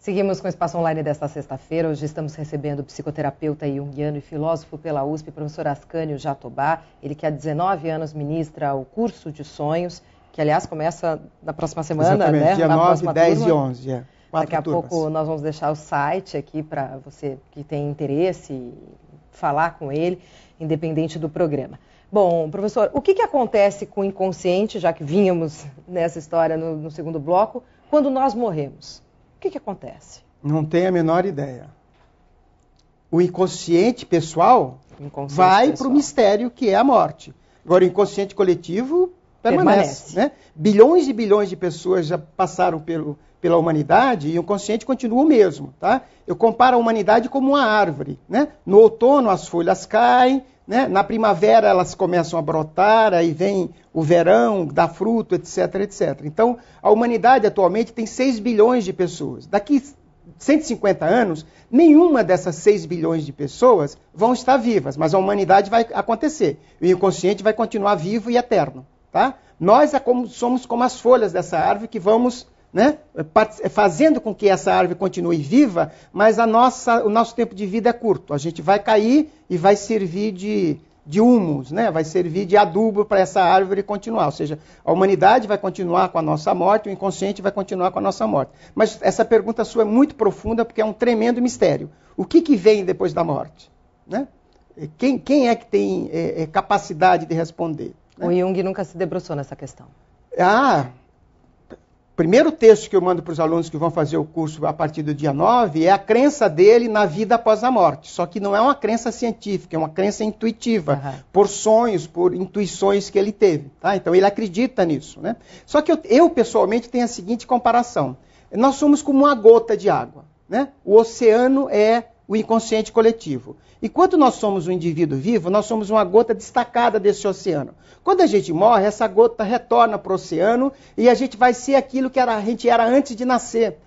Seguimos com o Espaço Online desta sexta-feira. Hoje estamos recebendo o psicoterapeuta junguiano e filósofo pela USP, professor Ascânio Jatobá. Ele que há 19 anos ministra o curso de sonhos, que aliás começa na próxima semana, exatamente, né? Dia na 9, 10 turma. e 11. Daqui a turmas. pouco nós vamos deixar o site aqui para você que tem interesse falar com ele, independente do programa. Bom, professor, o que acontece com o inconsciente, já que vínhamos nessa história no segundo bloco, quando nós morremos? O que acontece? Não tenho a menor ideia. O inconsciente pessoal vai para o mistério que é a morte. Agora, o inconsciente coletivo permanece. Né? Bilhões e bilhões de pessoas já passaram pela humanidade e o inconsciente continua o mesmo. Tá? Eu comparo a humanidade como uma árvore. Né? No outono as folhas caem, né? Na primavera elas começam a brotar, aí vem o verão, dá fruto, etc, etc. Então, a humanidade atualmente tem 6 bilhões de pessoas. Daqui 150 anos, nenhuma dessas 6 bilhões de pessoas vão estar vivas, mas a humanidade vai acontecer. O inconsciente vai continuar vivo e eterno. Tá? Nós somos como as folhas dessa árvore que vamos, né, fazendo com que essa árvore continue viva, mas o nosso tempo de vida é curto. A gente vai cair e vai servir de humus, né? Vai servir de adubo para essa árvore continuar. Ou seja, a humanidade vai continuar com a nossa morte, o inconsciente vai continuar com a nossa morte. Mas essa pergunta sua é muito profunda porque é um tremendo mistério. O que vem depois da morte? Né? Quem é que tem capacidade de responder? Né? O Jung nunca se debruçou nessa questão. O primeiro texto que eu mando para os alunos que vão fazer o curso a partir do dia 9 é a crença dele na vida após a morte. Só que não é uma crença científica, é uma crença intuitiva, por sonhos, por intuições que ele teve. Tá? Então ele acredita nisso. Né? Só que eu pessoalmente tenho a seguinte comparação. Nós somos como uma gota de água. Né? O oceano é o inconsciente coletivo. E quando nós somos um indivíduo vivo, nós somos uma gota destacada desse oceano. Quando a gente morre, essa gota retorna para o oceano e a gente vai ser aquilo que a gente era antes de nascer.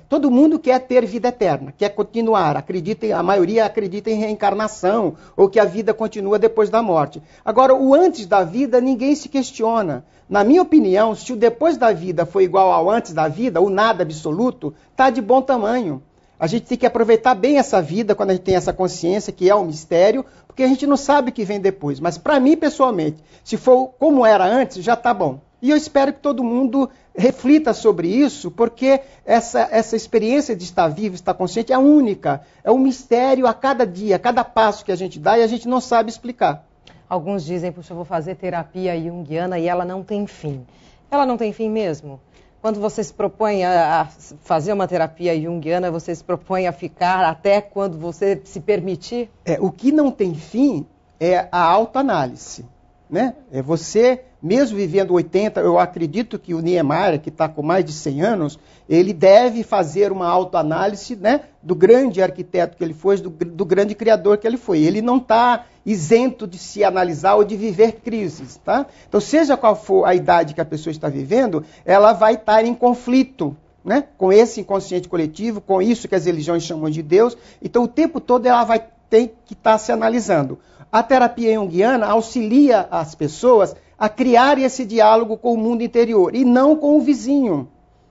Todo mundo quer ter vida eterna, quer continuar. A maioria acredita em reencarnação ou que a vida continua depois da morte. Agora, o antes da vida, ninguém se questiona. Na minha opinião, se o depois da vida for igual ao antes da vida, o nada absoluto, está de bom tamanho. A gente tem que aproveitar bem essa vida quando a gente tem essa consciência, que é um mistério, porque a gente não sabe o que vem depois. Mas para mim, pessoalmente, se for como era antes, já está bom. E eu espero que todo mundo reflita sobre isso, porque essa experiência de estar vivo, estar consciente, é única. É um mistério a cada dia, a cada passo que a gente dá e a gente não sabe explicar. Alguns dizem, puxa, eu vou fazer terapia junguiana e ela não tem fim. Ela não tem fim mesmo? Quando você se propõe a fazer uma terapia junguiana, você se propõe a ficar até quando você se permitir? O que não tem fim é a autoanálise. Né? É você, mesmo vivendo 80, eu acredito que o Niemeyer, que está com mais de 100 anos, ele deve fazer uma autoanálise, né, do grande arquiteto que ele foi, do grande criador que ele foi. Ele não está isento de se analisar ou de viver crises. Tá? Então, seja qual for a idade que a pessoa está vivendo, ela vai estar em conflito, né, com esse inconsciente coletivo, com isso que as religiões chamam de Deus. Então, o tempo todo ela vai ter que estar se analisando. A terapia junguiana auxilia as pessoas a criar esse diálogo com o mundo interior e não com o vizinho.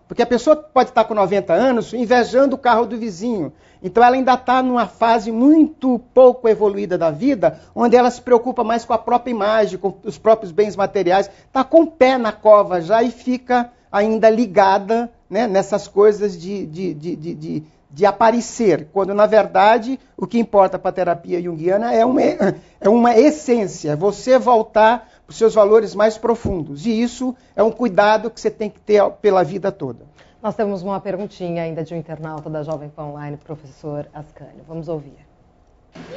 Porque a pessoa pode estar com 90 anos invejando o carro do vizinho. Então ela ainda está numa fase muito pouco evoluída da vida, onde ela se preocupa mais com a própria imagem, com os próprios bens materiais, está com o pé na cova já e fica ainda ligada, né, nessas coisas de aparecer, quando na verdade o que importa para a terapia junguiana é uma essência, você voltar para os seus valores mais profundos. E isso é um cuidado que você tem que ter pela vida toda. Nós temos uma perguntinha ainda de um internauta da Jovem Pan Online, professor Ascânio. Vamos ouvir.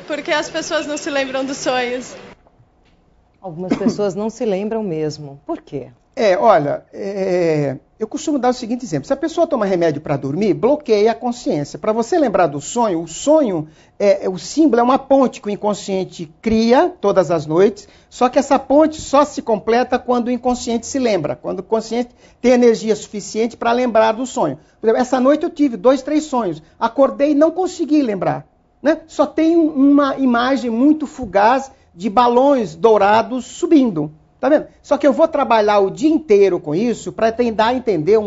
Por que as pessoas não se lembram dos sonhos? Algumas pessoas não se lembram mesmo. Por quê? Eu costumo dar o seguinte exemplo. Se a pessoa toma remédio para dormir, bloqueia a consciência. Para você lembrar do sonho, o símbolo é uma ponte que o inconsciente cria todas as noites, só que essa ponte só se completa quando o inconsciente se lembra, quando o consciente tem energia suficiente para lembrar do sonho. Por exemplo, essa noite eu tive 2, 3 sonhos. Acordei e não consegui lembrar. Né? Só tem uma imagem muito fugaz de balões dourados subindo. Tá vendo? Só que eu vou trabalhar o dia inteiro com isso para tentar entender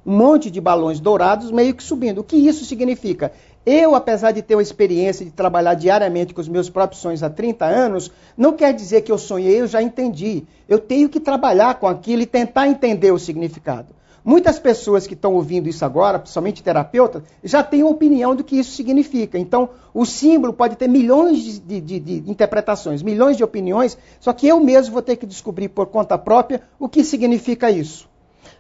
um monte de balões dourados meio que subindo. O que isso significa? Eu, apesar de ter uma experiência de trabalhar diariamente com os meus próprios sonhos há 30 anos, não quer dizer que eu sonhei, eu já entendi. Eu tenho que trabalhar com aquilo e tentar entender o significado. Muitas pessoas que estão ouvindo isso agora, principalmente terapeutas, já têm uma opinião do que isso significa. Então, o símbolo pode ter milhões de interpretações, milhões de opiniões, só que eu mesmo vou ter que descobrir por conta própria o que significa isso.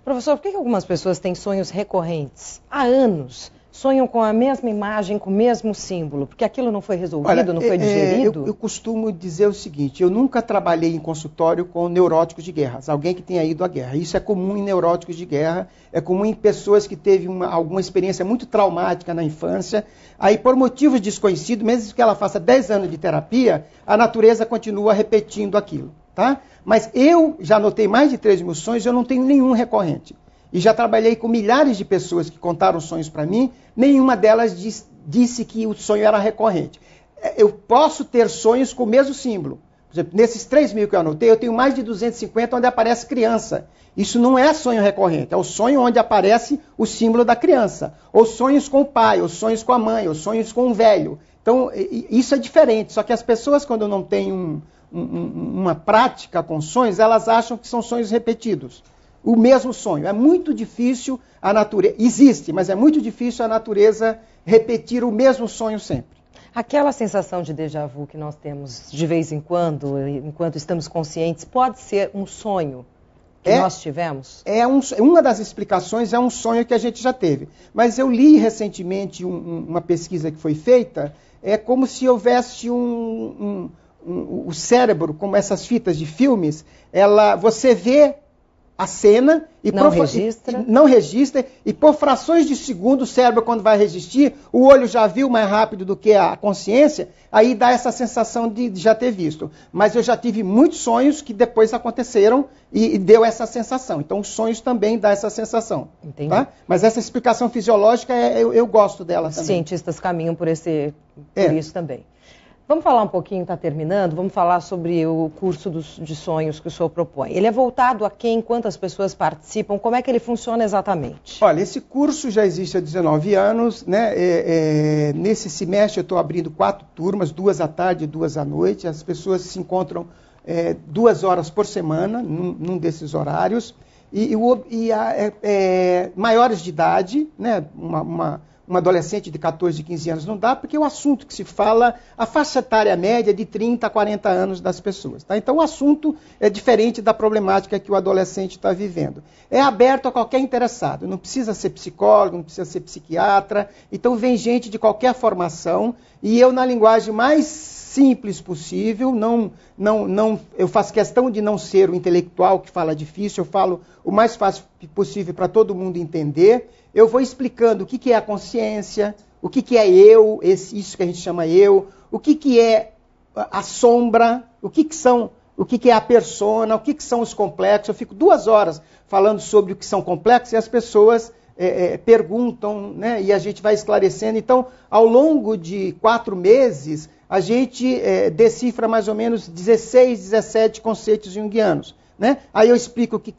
Professor, por que algumas pessoas têm sonhos recorrentes há anos? Sonham com a mesma imagem, com o mesmo símbolo, porque aquilo não foi resolvido, não foi digerido? Eu costumo dizer o seguinte, eu nunca trabalhei em consultório com neuróticos de guerra, alguém que tenha ido à guerra. Isso é comum em neuróticos de guerra, é comum em pessoas que teve alguma experiência muito traumática na infância. Aí, por motivos desconhecidos, mesmo que ela faça 10 anos de terapia, a natureza continua repetindo aquilo, tá? Mas eu já notei mais de 3 mil sonhos, eu não tenho nenhum recorrente. E já trabalhei com milhares de pessoas que contaram sonhos para mim, nenhuma delas disse que o sonho era recorrente. Eu posso ter sonhos com o mesmo símbolo. Por exemplo, nesses 3 mil que eu anotei, eu tenho mais de 250 onde aparece criança. Isso não é sonho recorrente, é o sonho onde aparece o símbolo da criança. Ou sonhos com o pai, ou sonhos com a mãe, ou sonhos com um velho. Então, isso é diferente. Só que as pessoas, quando não têm uma prática com sonhos, elas acham que são sonhos repetidos. O mesmo sonho. É muito difícil a natureza... Existe, mas é muito difícil a natureza repetir o mesmo sonho sempre. Aquela sensação de déjà vu que nós temos de vez em quando, enquanto estamos conscientes, pode ser um sonho que nós tivemos? Uma das explicações é um sonho que a gente já teve. Mas eu li recentemente uma pesquisa que foi feita, é como se houvesse o cérebro, como essas fitas de filmes, você vê a cena e não registra, e por frações de segundo o cérebro, quando vai registrar, o olho já viu mais rápido do que a consciência, aí dá essa sensação de já ter visto. Mas eu já tive muitos sonhos que depois aconteceram e deu essa sensação. Então os sonhos também dão essa sensação. Entendi. Tá? Mas essa explicação fisiológica, eu gosto dela também. Os cientistas caminham por isso também. Vamos falar um pouquinho, está terminando, vamos falar sobre o curso de sonhos que o senhor propõe. Ele é voltado a quem, quantas pessoas participam, como é que ele funciona exatamente? Olha, esse curso já existe há 19 anos, né? Nesse semestre eu estou abrindo 4 turmas, 2 à tarde e 2 à noite. As pessoas se encontram 2 horas por semana, num desses horários. Maiores de idade, né? Uma adolescente de 14, 15 anos não dá, porque o assunto que se fala, a faixa etária média é de 30 a 40 anos das pessoas. Tá? Então o assunto é diferente da problemática que o adolescente está vivendo. É aberto a qualquer interessado, não precisa ser psicólogo, não precisa ser psiquiatra, então vem gente de qualquer formação, e eu na linguagem mais simples possível, eu faço questão de não ser o intelectual que fala difícil, eu falo o mais fácil possível para todo mundo entender. Eu vou explicando o que é a consciência, o que é eu, isso que a gente chama eu, o que é a sombra, o que é a persona, o que são os complexos. Eu fico 2 horas falando sobre o que são complexos e as pessoas perguntam, né, e a gente vai esclarecendo. Então, ao longo de 4 meses, a gente decifra mais ou menos 16, 17 conceitos junguianos. Né? Aí eu explico o que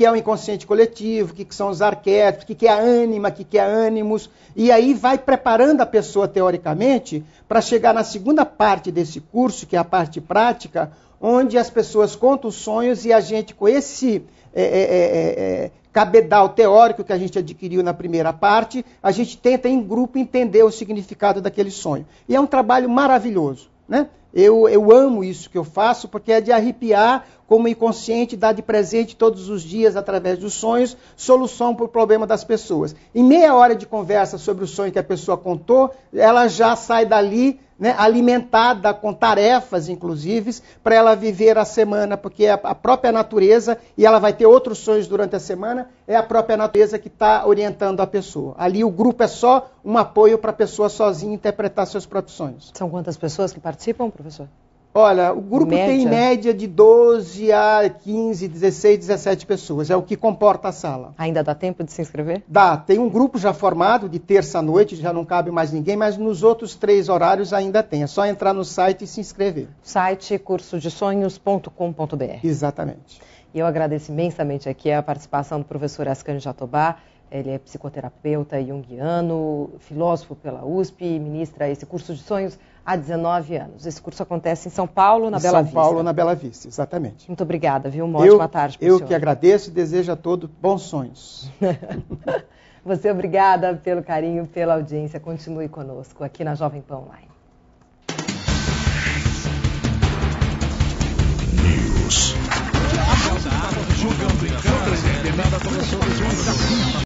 é o inconsciente coletivo, o que são os arquétipos, o que é a ânima, o que é ânimos, e aí vai preparando a pessoa teoricamente para chegar na segunda parte desse curso, que é a parte prática, onde as pessoas contam os sonhos e a gente, com esse cabedal teórico que a gente adquiriu na primeira parte, a gente tenta em grupo entender o significado daquele sonho. E é um trabalho maravilhoso, né? Eu amo isso que eu faço, porque é de arrepiar como o inconsciente dá de presente todos os dias, através dos sonhos, solução para o problema das pessoas. Em meia hora de conversa sobre o sonho que a pessoa contou, ela já sai dali, né, alimentada com tarefas, inclusive, para ela viver a semana, porque é a própria natureza, e ela vai ter outros sonhos durante a semana, é a própria natureza que está orientando a pessoa. Ali o grupo é só um apoio para a pessoa sozinha interpretar seus próprios sonhos. São quantas pessoas que participam, professor? Olha, o grupo tem em média de 12 a 15, 16, 17 pessoas. É o que comporta a sala. Ainda dá tempo de se inscrever? Dá. Tem um grupo já formado de terça à noite, já não cabe mais ninguém, mas nos outros 3 horários ainda tem. É só entrar no site e se inscrever. Site cursodesonhos.com.br. Exatamente. E eu agradeço imensamente aqui a participação do professor Ascanio Jatobá. Ele é psicoterapeuta junguiano, filósofo pela USP e ministra esse curso de sonhos há 19 anos. Esse curso acontece em São Paulo, na Bela Vista. São Paulo, na Bela Vista, exatamente. Muito obrigada, viu? Uma ótima tarde para o senhor. Eu que agradeço e desejo a todos bons sonhos. Você, obrigada pelo carinho, pela audiência. Continue conosco aqui na Jovem Pan Online. News.